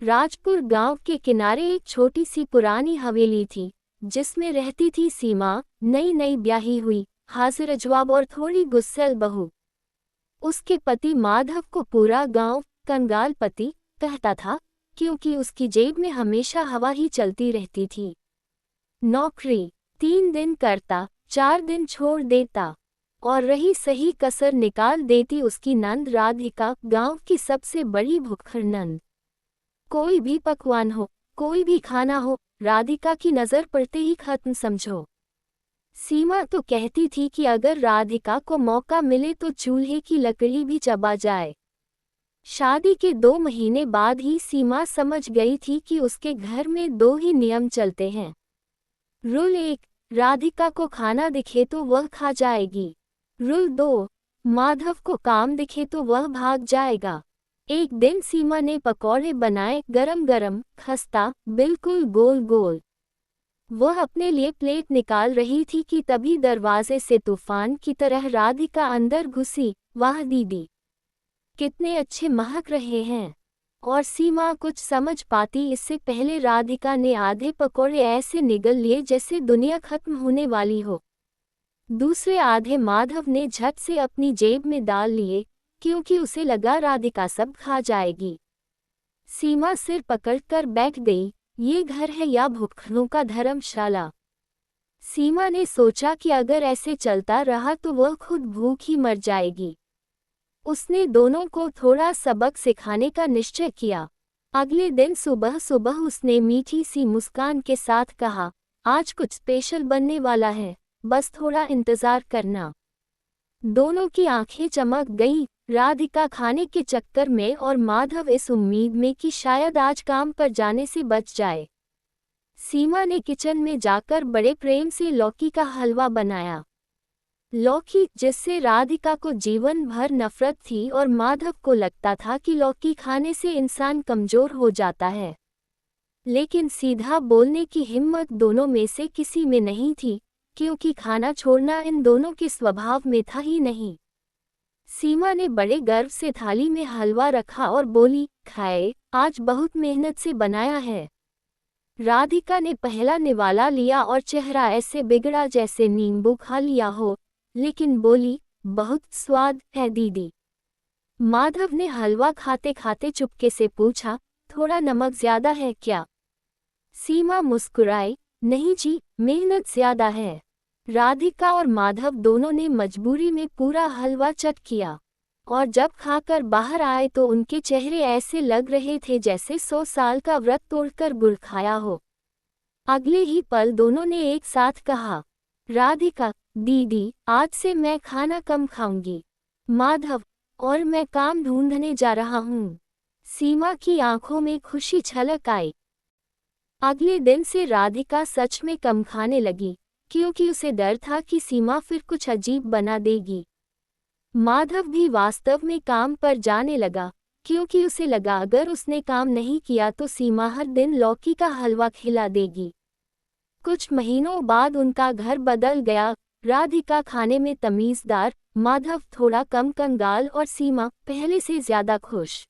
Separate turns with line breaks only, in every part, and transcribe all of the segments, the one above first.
राजपुर गांव के किनारे एक छोटी सी पुरानी हवेली थी, जिसमें रहती थी सीमा, नई नई ब्याही हुई, हाजिर जवाब और थोड़ी गुस्सैल बहू। उसके पति माधव को पूरा गांव कंगाल पति कहता था, क्योंकि उसकी जेब में हमेशा हवा ही चलती रहती थी। नौकरी 3 दिन करता, 4 दिन छोड़ देता, और रही सही कसर निकाल देती उसकी नंद राधिका, गांव की सबसे बड़ी भुक्खड़ नंद। कोई भी पकवान हो, कोई भी खाना हो, राधिका की नज़र पड़ते ही खत्म समझो। सीमा तो कहती थी कि अगर राधिका को मौका मिले तो चूल्हे की लकड़ी भी चबा जाए। शादी के 2 महीने बाद ही सीमा समझ गई थी कि उसके घर में 2 ही नियम चलते हैं। रूल 1, राधिका को खाना दिखे तो वह खा जाएगी। रूल 2, माधव को काम दिखे तो वह भाग जाएगा। एक दिन सीमा ने पकौड़े बनाए, गरम गरम, खस्ता, बिल्कुल गोल गोल। वह अपने लिए प्लेट निकाल रही थी कि तभी दरवाजे से तूफान की तरह राधिका अंदर घुसी। वाह दीदी, कितने अच्छे महक रहे हैं। और सीमा कुछ समझ पाती इससे पहले राधिका ने आधे पकौड़े ऐसे निगल लिए जैसे दुनिया खत्म होने वाली हो। दूसरे आधे माधव ने झट से अपनी जेब में डाल लिए, क्योंकि उसे लगा राधिका सब खा जाएगी। सीमा सिर पकड़कर बैठ गई, ये घर है या भुक्खड़ों का धर्मशाला। सीमा ने सोचा कि अगर ऐसे चलता रहा तो वह खुद भूख ही मर जाएगी। उसने दोनों को थोड़ा सबक सिखाने का निश्चय किया। अगले दिन सुबह सुबह उसने मीठी सी मुस्कान के साथ कहा, आज कुछ स्पेशल बनने वाला है, बस थोड़ा इंतजार करना। दोनों की आंखें चमक गईं, राधिका खाने के चक्कर में और माधव इस उम्मीद में कि शायद आज काम पर जाने से बच जाए। सीमा ने किचन में जाकर बड़े प्रेम से लौकी का हलवा बनाया। लौकी, जिससे राधिका को जीवन भर नफरत थी और माधव को लगता था कि लौकी खाने से इंसान कमजोर हो जाता है। लेकिन सीधा बोलने की हिम्मत दोनों में से किसी में नहीं थी, क्योंकि खाना छोड़ना इन दोनों के स्वभाव में था ही नहीं। सीमा ने बड़े गर्व से थाली में हलवा रखा और बोली, खाए, आज बहुत मेहनत से बनाया है। राधिका ने पहला निवाला लिया और चेहरा ऐसे बिगड़ा जैसे नींबू खा लिया हो, लेकिन बोली, बहुत स्वाद है दीदी। माधव ने हलवा खाते खाते चुपके से पूछा, थोड़ा नमक ज्यादा है क्या? सीमा मुस्कुराई, नहीं जी, मेहनत ज्यादा है। राधिका और माधव दोनों ने मजबूरी में पूरा हलवा चट किया, और जब खाकर बाहर आए तो उनके चेहरे ऐसे लग रहे थे जैसे 100 साल का व्रत तोड़कर गुड़ खाया हो। अगले ही पल दोनों ने एक साथ कहा, राधिका, दीदी, आज से मैं खाना कम खाऊंगी। माधव, और मैं काम ढूंढने जा रहा हूँ। सीमा की आंखों में खुशी छलक आई। अगले दिन से राधिका सच में कम खाने लगी, क्योंकि उसे डर था कि सीमा फिर कुछ अजीब बना देगी। माधव भी वास्तव में काम पर जाने लगा, क्योंकि उसे लगा अगर उसने काम नहीं किया तो सीमा हर दिन लौकी का हलवा खिला देगी। कुछ महीनों बाद उनका घर बदल गया। राधिका खाने में तमीज़दार, माधव थोड़ा कम कंगाल और सीमा पहले से ज्यादा खुश।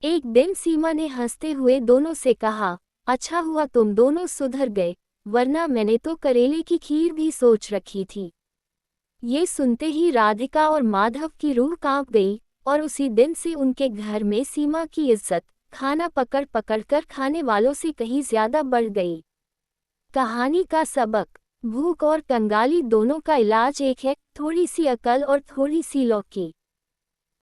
एक दिन सीमा ने हंसते हुए दोनों से कहा, अच्छा हुआ तुम दोनों सुधर गए, वरना मैंने तो करेले की खीर भी सोच रखी थी। ये सुनते ही राधिका और माधव की रूह कांप गई, और उसी दिन से उनके घर में सीमा की इज्जत खाना पकड़ पकड़ कर खाने वालों से कहीं ज्यादा बढ़ गई। कहानी का सबक, भूख और कंगाली दोनों का इलाज एक है, थोड़ी सी अकल और थोड़ी सी लौकी।